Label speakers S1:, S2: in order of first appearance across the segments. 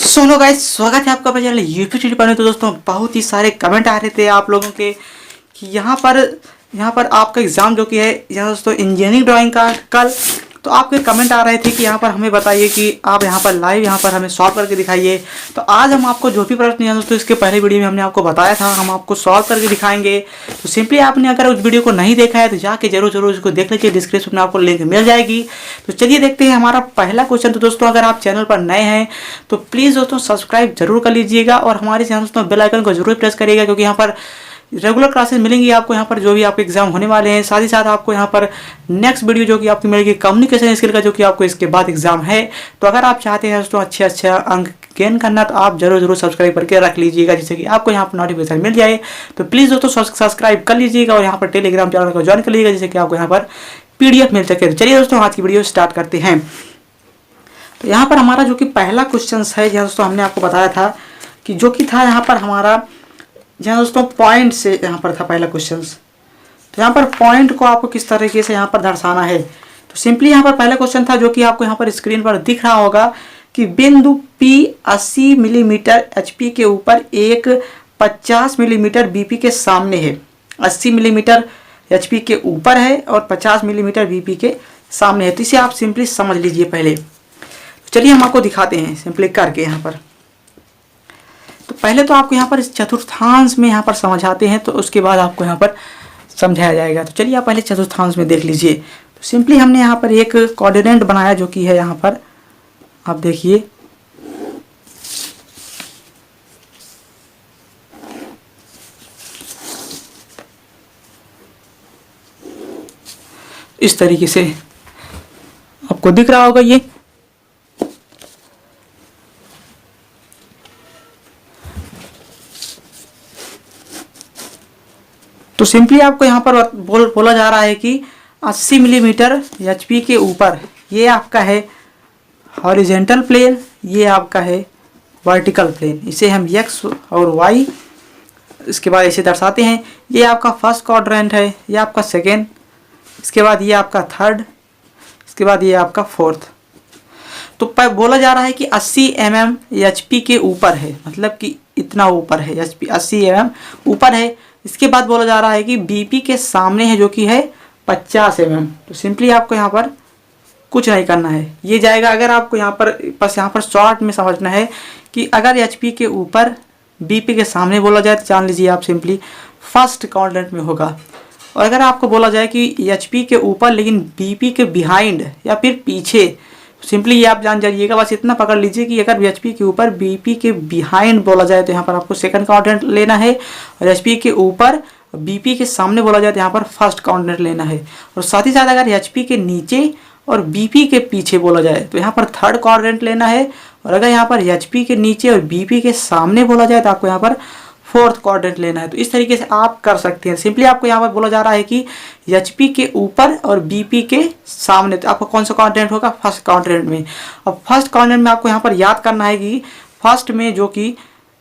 S1: So hello guys, स्वागत है आपका अपने चैनल यूट्यूब चैनल पर। तो दोस्तों, बहुत ही सारे कमेंट आ रहे थे आप लोगों के कि यहाँ पर आपका एग्ज़ाम जो कि है यहाँ दोस्तों इंजीनियरिंग ड्राइंग का कल। तो आपके कमेंट आ रहे थे कि यहाँ पर हमें बताइए कि आप यहाँ पर लाइव यहाँ पर हमें सॉल्व करके दिखाइए। तो आज हम आपको जो भी प्रश्न है दोस्तों, इसके पहले वीडियो में हमने आपको बताया था, हम आपको सॉल्व करके दिखाएंगे। तो सिंपली आपने अगर उस वीडियो को नहीं देखा है तो जाके जरूर उसको देख लीजिए, डिस्क्रिप्शन में आपको लिंक मिल जाएगी। तो चलिए देखते हैं हमारा पहला क्वेश्चन। तो दोस्तों, अगर आप चैनल पर नए हैं तो प्लीज़ दोस्तों सब्सक्राइब जरूर कर लीजिएगा और हमारे चैनल दोस्तों बेल आइकन को जरूर प्रेस करिएगा, क्योंकि यहाँ पर रेगुलर क्लासेस मिलेंगी आपको यहाँ पर जो भी आपके एग्जाम होने वाले हैं। साथ ही साथ आपको यहाँ पर नेक्स्ट वीडियो जो कि आपको मिलेगी कम्युनिकेशन स्किल का, जो कि आपको इसके बाद एग्जाम है। तो अगर आप चाहते हैं दोस्तों अच्छे अंक गेन करना तो आप जरूर सब्सक्राइब करके रख लीजिएगा, जिससे कि आपको यहाँ पर नोटिफिकेशन मिल जाए। तो प्लीज़ दोस्तों सब्सक्राइब कर लीजिएगा और यहाँ पर टेलीग्राम चैनल को ज्वाइन कर लीजिएगा, जिससे कि आपको यहाँ पर PDF मिल सके। तो चलिए दोस्तों, आज की वीडियो स्टार्ट करते हैं। तो यहाँ पर हमारा जो कि पहला क्वेश्चन है, यहाँ दोस्तों हमने आपको बताया था कि जो कि था यहाँ पर हमारा जहाँ दोस्तों पॉइंट से यहाँ पर था पहला क्वेश्चन। तो यहाँ पर पॉइंट को आपको किस तरीके से यहाँ पर दर्शाना है। तो सिंपली यहाँ पर पहला क्वेश्चन था जो कि आपको यहाँ पर स्क्रीन पर दिख रहा होगा कि बिंदु P 80 मिलीमीटर HP के ऊपर एक 50 मिलीमीटर BP के सामने है। 80 मिलीमीटर HP के ऊपर है और 50 मिलीमीटर BP के सामने है। तो इसे आप सिंपली समझ लीजिए पहले। तो चलिए हम आपको दिखाते हैं सिंपली करके यहाँ पर। तो पहले तो आपको यहाँ पर इस चतुर्थांश में यहाँ पर समझाते हैं, तो उसके बाद आपको यहाँ पर समझाया जाएगा। तो चलिए आप पहले चतुर्थांश में देख लीजिए। तो सिंपली हमने यहाँ पर एक कोऑर्डिनेट बनाया जो कि है यहाँ पर आप देखिए, इस तरीके से आपको दिख रहा होगा ये। तो सिंपली आपको यहाँ पर बोला जा रहा है कि 80 मिलीमीटर HP के ऊपर ये आपका है हॉरिजेंटल प्लेन, ये आपका है वर्टिकल प्लेन। इसे हम X और Y इसके बाद ऐसे दर्शाते हैं। ये आपका फर्स्ट क्वाड्रेंट है, ये आपका सेकेंड, इसके बाद ये आपका थर्ड, इसके बाद ये आपका फोर्थ। तो बोला जा रहा है कि 80 mm HP के ऊपर है, मतलब कि इतना ऊपर है, HP 80 mm ऊपर है। इसके बाद बोला जा रहा है कि BP के सामने है जो कि है 50 mm। तो सिंपली आपको यहाँ पर कुछ नहीं करना है, ये जाएगा। अगर आपको यहाँ पर बस यहाँ पर शॉर्ट में समझना है कि अगर HP के ऊपर BP के सामने बोला जाए तो जान लीजिए आप सिंपली फर्स्ट क्वाड्रेंट में होगा। और अगर आपको बोला जाए कि HP के ऊपर लेकिन BP के बिहाइंड या फिर पीछे, सिंपली ये आप जान जाइएगा, बस इतना पकड़ लीजिए कि अगर HP के ऊपर BP के बिहाइंड बोला जाए तो यहाँ पर आपको सेकंड क्वाड्रेंट लेना है, और HP के ऊपर BP के सामने बोला जाए तो यहाँ पर फर्स्ट क्वाड्रेंट लेना है। और साथ ही साथ अगर HP के नीचे और BP के पीछे बोला जाए तो यहाँ पर थर्ड क्वाड्रेंट लेना है, और अगर यहाँ पर HP के नीचे और BP के सामने बोला जाए तो आपको यहाँ पर फोर्थ क्वाड्रेंट लेना है। तो इस तरीके से आप कर सकते हैं। सिंपली आपको यहाँ पर बोला जा रहा है कि HP के ऊपर और BP के सामने, तो आपको कौन सा क्वाड्रेंट होगा, फर्स्ट क्वाड्रेंट में। और फर्स्ट क्वाड्रेंट में आपको यहाँ पर याद करना है कि फर्स्ट में जो कि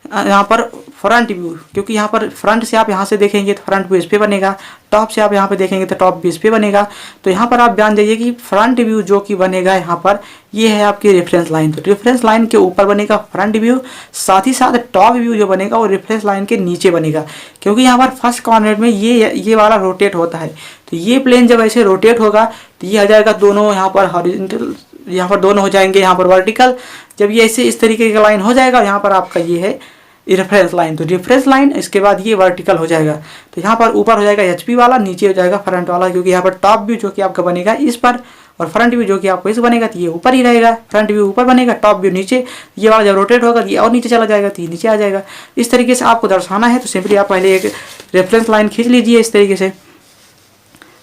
S1: यहाँ पर फ्रंट व्यू, क्योंकि यहाँ पर फ्रंट से आप यहाँ से देखेंगे तो फ्रंट व्यू इस पे बनेगा, टॉप से आप यहाँ पे देखेंगे तो टॉप व्यू इस पे बनेगा। तो यहाँ पर आप ध्यान दीजिए कि फ्रंट व्यू जो कि बनेगा यहाँ पर, ये है आपकी रेफरेंस लाइन। तो रेफरेंस लाइन के ऊपर बनेगा फ्रंट व्यू, साथ ही साथ टॉप व्यू जो बनेगा वो रेफरेंस लाइन के नीचे बनेगा, क्योंकि यहाँ पर फर्स्ट क्वाड्रेंट में ये वाला रोटेट होता है। तो ये प्लेन जब ऐसे रोटेट होगा तो ये आ जाएगा दोनों यहाँ पर हॉरिजॉन्टल, यहाँ पर दोनों हो जाएंगे यहाँ पर वर्टिकल। जब ये ऐसे इस तरीके का लाइन हो जाएगा, यहाँ पर आपका ये है रेफरेंस लाइन। तो रेफरेंस लाइन इसके बाद ये वर्टिकल हो जाएगा। तो यहाँ पर ऊपर हो जाएगा HP वाला, नीचे हो जाएगा फ्रंट वाला, क्योंकि यहाँ पर टॉप व्यू जो कि आपका बनेगा इस पर और फ्रंट व्यू जो कि आपको इस बनेगा तो ये ऊपर ही रहेगा। फ्रंट व्यू ऊपर बनेगा, टॉप व्यू नीचे। ये वाला जब रोटेट होगा ये और नीचे चला जाएगा तो ये नीचे आ जाएगा। इस तरीके से आपको दर्शाना है। तो सिंपली आप पहले एक रेफरेंस लाइन खींच लीजिए इस तरीके से।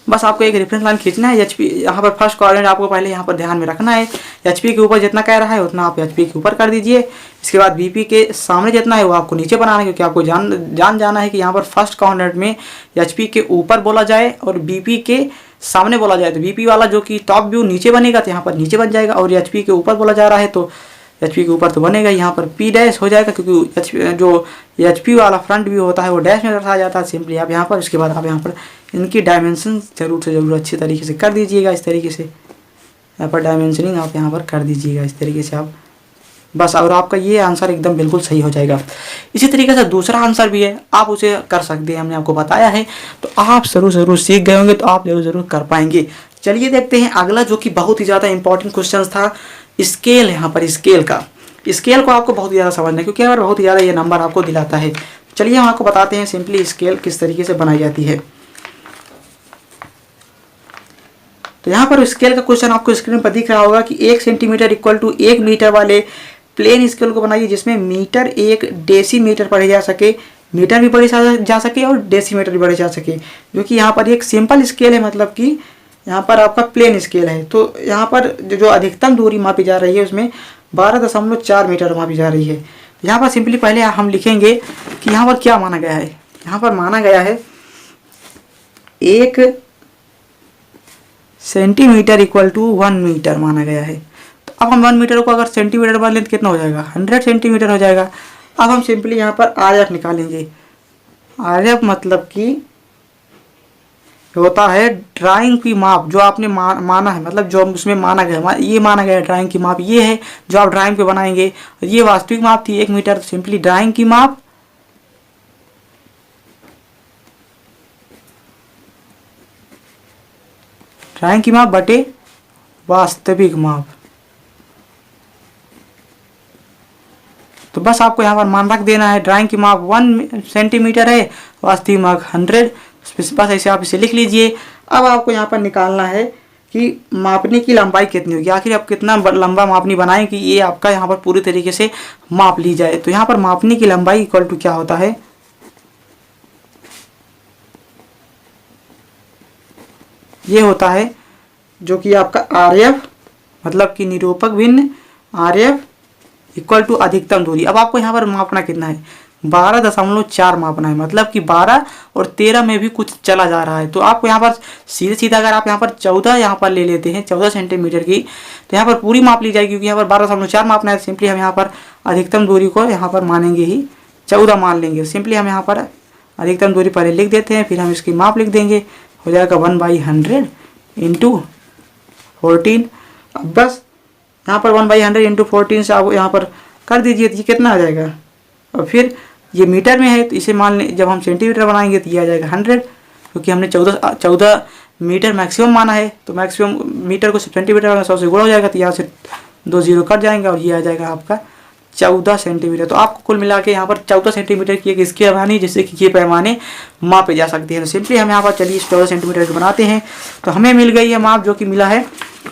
S1: बस आपको एक रेफरेंस लाइन खींचना है। HP यहाँ पर फर्स्ट क्वाड्रेंट आपको पहले यहाँ पर ध्यान में रखना है। HP के ऊपर जितना कह रहा है उतना आप HP के ऊपर कर दीजिए। इसके बाद BP के सामने जितना है वो आपको नीचे बनाना है, क्योंकि आपको जाना है कि यहाँ पर फर्स्ट क्वाड्रेंट में HP के ऊपर बोला जाए और BP के सामने बोला जाए तो BP वाला जो कि टॉप व्यू नीचे बनेगा तो यहाँ पर नीचे बन जाएगा, और HP के ऊपर बोला जा रहा है तो HP के ऊपर तो बनेगा यहाँ पर P डैश हो जाएगा, क्योंकि जो HP वाला फ्रंट व्यू होता है वो डैश में दर्शाया जाता है। सिंपली आप यहाँ पर, उसके बाद आप यहाँ पर इनकी डायमेंशन जरूर से जरूर अच्छी तरीके से कर दीजिएगा। इस तरीके से यहाँ पर डायमेंशनिंग आप यहाँ पर कर दीजिएगा। इस तरीके से आप बस, और आपका ये आंसर एकदम बिल्कुल सही हो जाएगा। इसी तरीके से दूसरा आंसर भी है, आप उसे कर सकते हैं, हमने आपको बताया है, तो आप ज़रूर सीख गए होंगे, तो आप ज़रूर कर पाएंगे। चलिए देखते हैं अगला, जो कि बहुत ही ज़्यादा इंपॉर्टेंट क्वेश्चन था, स्केल। यहाँ पर स्केल को आपको बहुत ज़्यादा समझना है, क्योंकि अगर बहुत ज़्यादा ये नंबर आपको दिलाता है। चलिए हम आपको बताते हैं सिंपली स्केल किस तरीके से बनाई जाती है। तो यहाँ पर स्केल का क्वेश्चन आपको स्क्रीन पर दिख रहा होगा कि 1 सेंटीमीटर इक्वल टू 1 मीटर वाले प्लेन स्केल को बनाइए, जिसमें मीटर एक डेसीमीटर पढ़े जा सके, मीटर भी पढ़े जा सके और डेसीमीटर भी पढ़े जा सके। क्योंकि यहाँ पर एक सिंपल स्केल है, मतलब कि यहाँ पर आपका प्लेन स्केल है। तो यहाँ पर जो अधिकतम दूरी मापी जा रही है उसमें 12.4 मीटर मापी जा रही है। यहाँ पर सिंपली पहले हम लिखेंगे कि यहाँ पर क्या माना गया है। यहाँ पर माना गया है 1 सेंटीमीटर इक्वल टू 1 मीटर माना गया है। तो अब हम 1 मीटर को अगर सेंटीमीटर बना लें तो कितना हो जाएगा, 100 सेंटीमीटर हो जाएगा। अब हम सिंपली यहाँ पर आरएफ निकालेंगे। आरएफ मतलब कि होता है ड्राइंग की माप, जो आपने माना है, मतलब जो उसमें माना गया, ये माना गया ड्राइंग की माप ये है जो आप ड्राइंग पे बनाएंगे। ये वास्तविक माप थी 1 मीटर, तो सिंपली ड्राइंग की माप बटे वास्तविक माप। तो बस आपको यहाँ पर मान रख देना है, ड्राइंग की माप 1 सेंटीमीटर है, वास्तविक माप 100। बस ऐसे आप इसे लिख लीजिए। अब आपको यहाँ पर निकालना है कि मापने की लंबाई कितनी होगी, आखिर आप कितना लंबा मापनी बनाएं कि ये आपका यहाँ पर पूरी तरीके से माप ली जाए। तो यहाँ पर मापने की लंबाई इक्वल टू क्या होता है, ये होता है जो कि आपका आरएफ, मतलब कि निरूपक भिन्न आरएफ इक्वल टू अधिकतम दूरी। अब आपको यहाँ पर मापना कितना है, 12.4 मापना है, मतलब कि 12 और 13 में भी कुछ चला जा रहा है। तो आपको यहाँ पर सीधे सीधा अगर आप यहाँ पर 14 यहाँ पर ले लेते हैं, 14 सेंटीमीटर की, तो यहाँ पर पूरी माप ली जाएगी, क्योंकि यहाँ पर 12.4 मापना है। सिंपली हम यहाँ पर अधिकतम दूरी को यहाँ पर मानेंगे ही 14 मान लेंगे। सिंपली हम यहाँ पर अधिकतम दूरी पहले लिख देते हैं, फिर हम इसकी माप लिख देंगे, हो जाएगा 1/100 इंटू 14। अब बस यहाँ पर 1/100 इंटू 14 से आप यहाँ पर कर दीजिए, तो ये कितना आ जाएगा। और फिर ये मीटर में है, तो इसे मान लें, जब हम सेंटीमीटर बनाएंगे तो ये आ जाएगा 100, क्योंकि हमने 14 मीटर मैक्सिमम माना है। तो मैक्सिमम मीटर को सेंटीमीटर में 100 से गुणा हो जाएगा, तो यहाँ से 2 जीरो कट जाएंगे और ये आ जाएगा आपका 14 सेंटीमीटर। तो आपको कुल मिला के यहाँ पर 14 सेंटीमीटर की एक स्केल बनानी, जिससे कि ये पैमाने मापे जा सकते हैं। तो सिंपली हम यहाँ पर चलिए 14 सेंटीमीटर को बनाते हैं। तो हमें मिल गई है माप, जो कि मिला है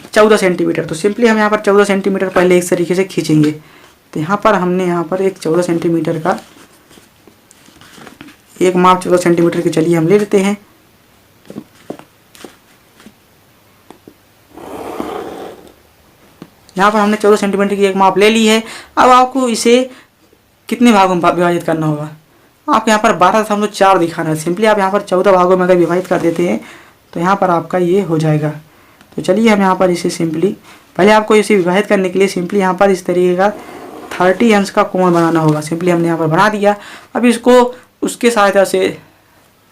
S1: 14 सेंटीमीटर। तो सिंपली हम यहाँ पर 14 सेंटीमीटर पहले इस तरीके से खींचेंगे। तो यहाँ पर हमने यहाँ पर एक 14 सेंटीमीटर का एक माप 14 सेंटीमीटर की चलिए हम ले लेते हैं। यहाँ पर हमने 14 सेंटीमीटर की एक माप ले ली है। अब आपको इसे कितने भागों में विभाजित करना होगा, आपको यहाँ पर 12.4 दिखाना है। सिंपली आप यहाँ पर 14 भागों में अगर विभाजित कर देते हैं तो यहाँ पर आपका ये हो जाएगा। तो चलिए हम यहाँ पर इसे सिंपली, पहले आपको इसे विभाजित करने के लिए सिंपली यहाँ पर इस तरीके का 30 अंश का कोण बनाना होगा। सिंपली हमने यहाँ पर बना दिया। अब इसको उसके सहायता से,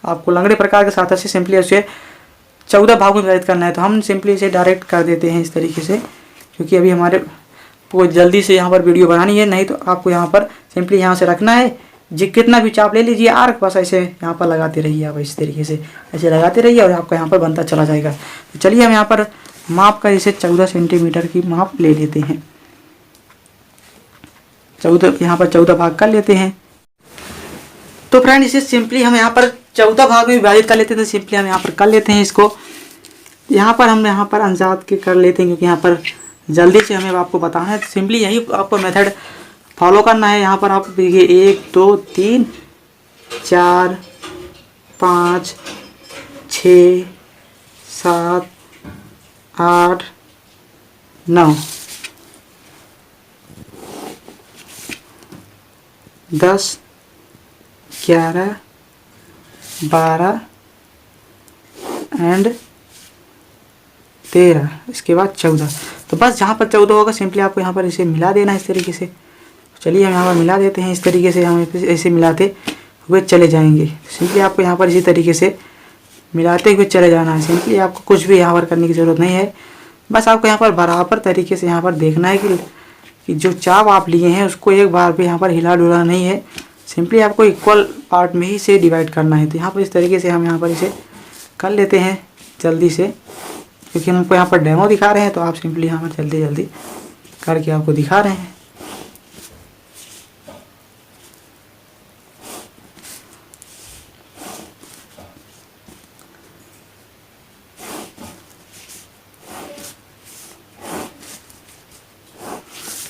S1: आपको लंगड़े प्रकार के सहायता से सिंपली उसे 14 भागों में विभाजित करना है। तो हम सिंपली इसे डायरेक्ट कर देते हैं इस तरीके से, क्योंकि अभी हमारे को जल्दी से यहाँ पर वीडियो बनानी है। नहीं तो आपको यहाँ पर सिंपली यहाँ से रखना है, जी कितना भी चाप ले लीजिए आर्क, बस ऐसे यहाँ पर लगाते रहिए। आप इस तरीके से ऐसे लगाते रहिए और आपका यहाँ पर बनता चला जाएगा। तो चलिए हम यहाँ पर माप का इसे 14 सेंटीमीटर की माप ले लेते हैं। 14 यहाँ पर 14 भाग कर लेते हैं। तो फ्रेंड इसे सिंपली हम यहाँ पर 14 भाग में विभाजित कर लेते हैं। तो सिंपली हम यहाँ पर कर लेते हैं इसको। यहाँ पर हम यहाँ पर अंजाद के कर लेते हैं, क्योंकि यहाँ पर जल्दी से हमें आपको बताना है। सिंपली यही आपको मेथड फॉलो करना है। यहाँ पर आप देखिए 1 2 3 4 5 6 7 8 9 10 11 12 एंड 13, इसके बाद 14। तो बस जहाँ पर 14 होगा सिंपली आपको यहाँ पर इसे मिला देना है इस तरीके से। चलिए हम यहाँ पर मिला देते हैं। इस तरीके से हम ऐसे मिलाते हुए चले जाएंगे। सिंपली आपको यहाँ पर इसी तरीके से मिलाते हुए चले जाना है। सिंपली आपको कुछ भी यहाँ पर करने की ज़रूरत नहीं है। बस आपको यहाँ पर बराबर तरीके से यहाँ पर देखना है कि कि जो चाप आप लिए हैं उसको एक बार भी यहाँ पर हिला डुला नहीं है, सिंपली आपको इक्वल पार्ट में ही से डिवाइड करना है। तो यहाँ पर इस तरीके से हम यहाँ पर इसे कर लेते हैं जल्दी से, क्योंकि हम आपको यहाँ पर डेमो दिखा रहे हैं, तो आप सिंपली यहाँ पर जल्दी जल्दी करके आपको दिखा रहे हैं।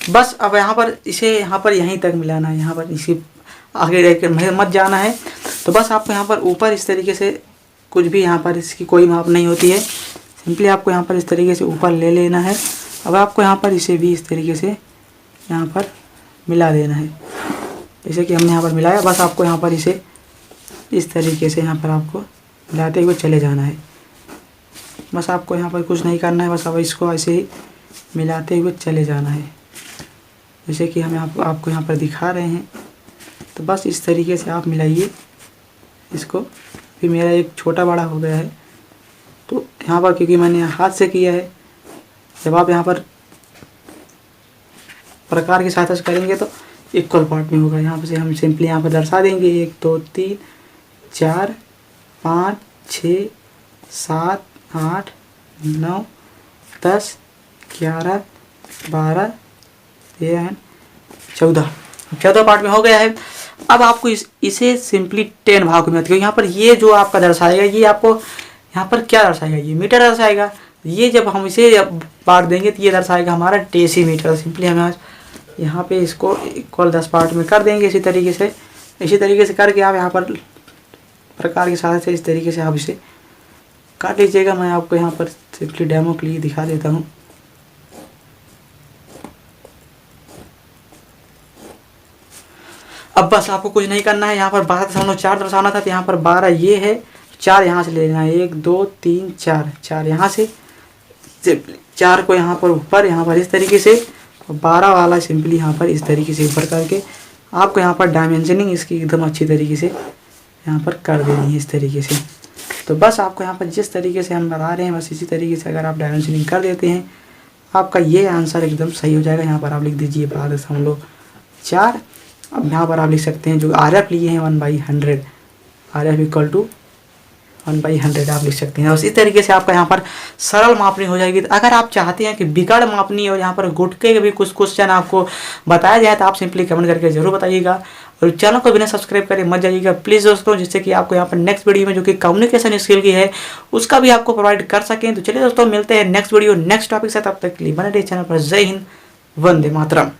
S1: बस अब यहाँ पर इसे यहाँ पर यहीं तक मिलाना है, यहाँ पर इसी आगे रहकर मत जाना है। तो बस आपको यहाँ पर ऊपर इस तरीके से कुछ भी यहाँ पर इसकी कोई माप नहीं होती है, सिंपली आपको यहाँ पर इस तरीके से ऊपर ले लेना है। अब आपको यहाँ पर इसे भी इस तरीके से यहाँ पर मिला देना है, जैसे कि हमने यहाँ पर मिलाया। बस आपको यहाँ पर इसे इस तरीके से यहाँ पर आपको मिलाते हुए चले जाना है। बस आपको यहाँ पर कुछ नहीं करना है, बस अब इसको ऐसे ही मिलाते हुए चले जाना है, जैसे कि हम आपको यहाँ पर दिखा रहे हैं। तो बस इस तरीके से आप मिलाइए इसको। फिर मेरा एक छोटा बड़ा हो गया है, तो यहाँ पर क्योंकि मैंने हाथ से किया है, जब आप यहाँ पर प्रकार की सहायता से करेंगे तो इक्वल पार्ट में होगा। यहाँ पर से हम सिंपली यहाँ पर दर्शा देंगे 1 2 3 4 5 6 7 8 9 10 11 12 13 14 पार्ट में हो गया है। अब आपको इसे सिंपली 10 भाग में, क्योंकि यहाँ पर ये जो आपका दर्शाएगा ये आपको यहाँ पर क्या दर्शाएगा, ये मीटर दर्शाएगा। ये जब हम इसे बांट देंगे तो ये दर्शाएगा हमारा डेसीमीटर। सिंपली हम यहाँ पे इसको इक्वल 10 पार्ट में कर देंगे। इसी तरीके से करके आप यहाँ पर प्रकार के साथ से इस तरीके से आप इसे काट लीजिएगा। मैं आपको यहाँ पर सिंपली डेमो के लिए दिखा देता हूँ। अब बस आपको कुछ नहीं करना है, यहाँ पर 12.4 दर्शाना था, तो यहाँ पर 12 ये है, 4 यहाँ से ले लेना है, 1 2 3 4 यहाँ से 4 को यहाँ पर ऊपर, यहाँ पर इस तरीके से 12 वाला सिंपली यहाँ पर इस तरीके से ऊपर करके आपको यहाँ पर डायमेंशनिंग इसकी एकदम अच्छी तरीके से यहाँ पर कर देनी है इस तरीके से। तो बस आपको यहाँ पर जिस तरीके से हम बता रहे हैं बस इसी तरीके से अगर आप डायमेंशनिंग कर देते हैं आपका ये आंसर एकदम सही हो जाएगा। यहाँ पर आप लिख दीजिए 12.4। अब यहाँ पर आप लिख सकते हैं जो RF लिए हैं 1/100, RF इक्वल टू 1/100 आप लिख सकते हैं। बस इस तरीके से आपका यहाँ पर सरल मापनी हो जाएगी। तो अगर आप चाहते हैं कि बिगड़ मापनी और यहाँ पर गुटके के भी कुछ क्वेश्चन आपको बताया जाए तो आप सिंपली कमेंट करके जरूर बताइएगा, और चैनल को बिना सब्सक्राइब करे मत जाइएगा प्लीज़ दोस्तों, जिससे कि आपको यहाँ पर नेक्स्ट वीडियो में जो कि कम्युनिकेशन स्किल की है उसका भी आपको प्रोवाइड कर सकें। तो चलिए दोस्तों मिलते हैं नेक्स्ट वीडियो नेक्स्ट टॉपिक से, तब तक के लिए बने रहिए चैनल पर। जय हिंद, वंदे मातरम।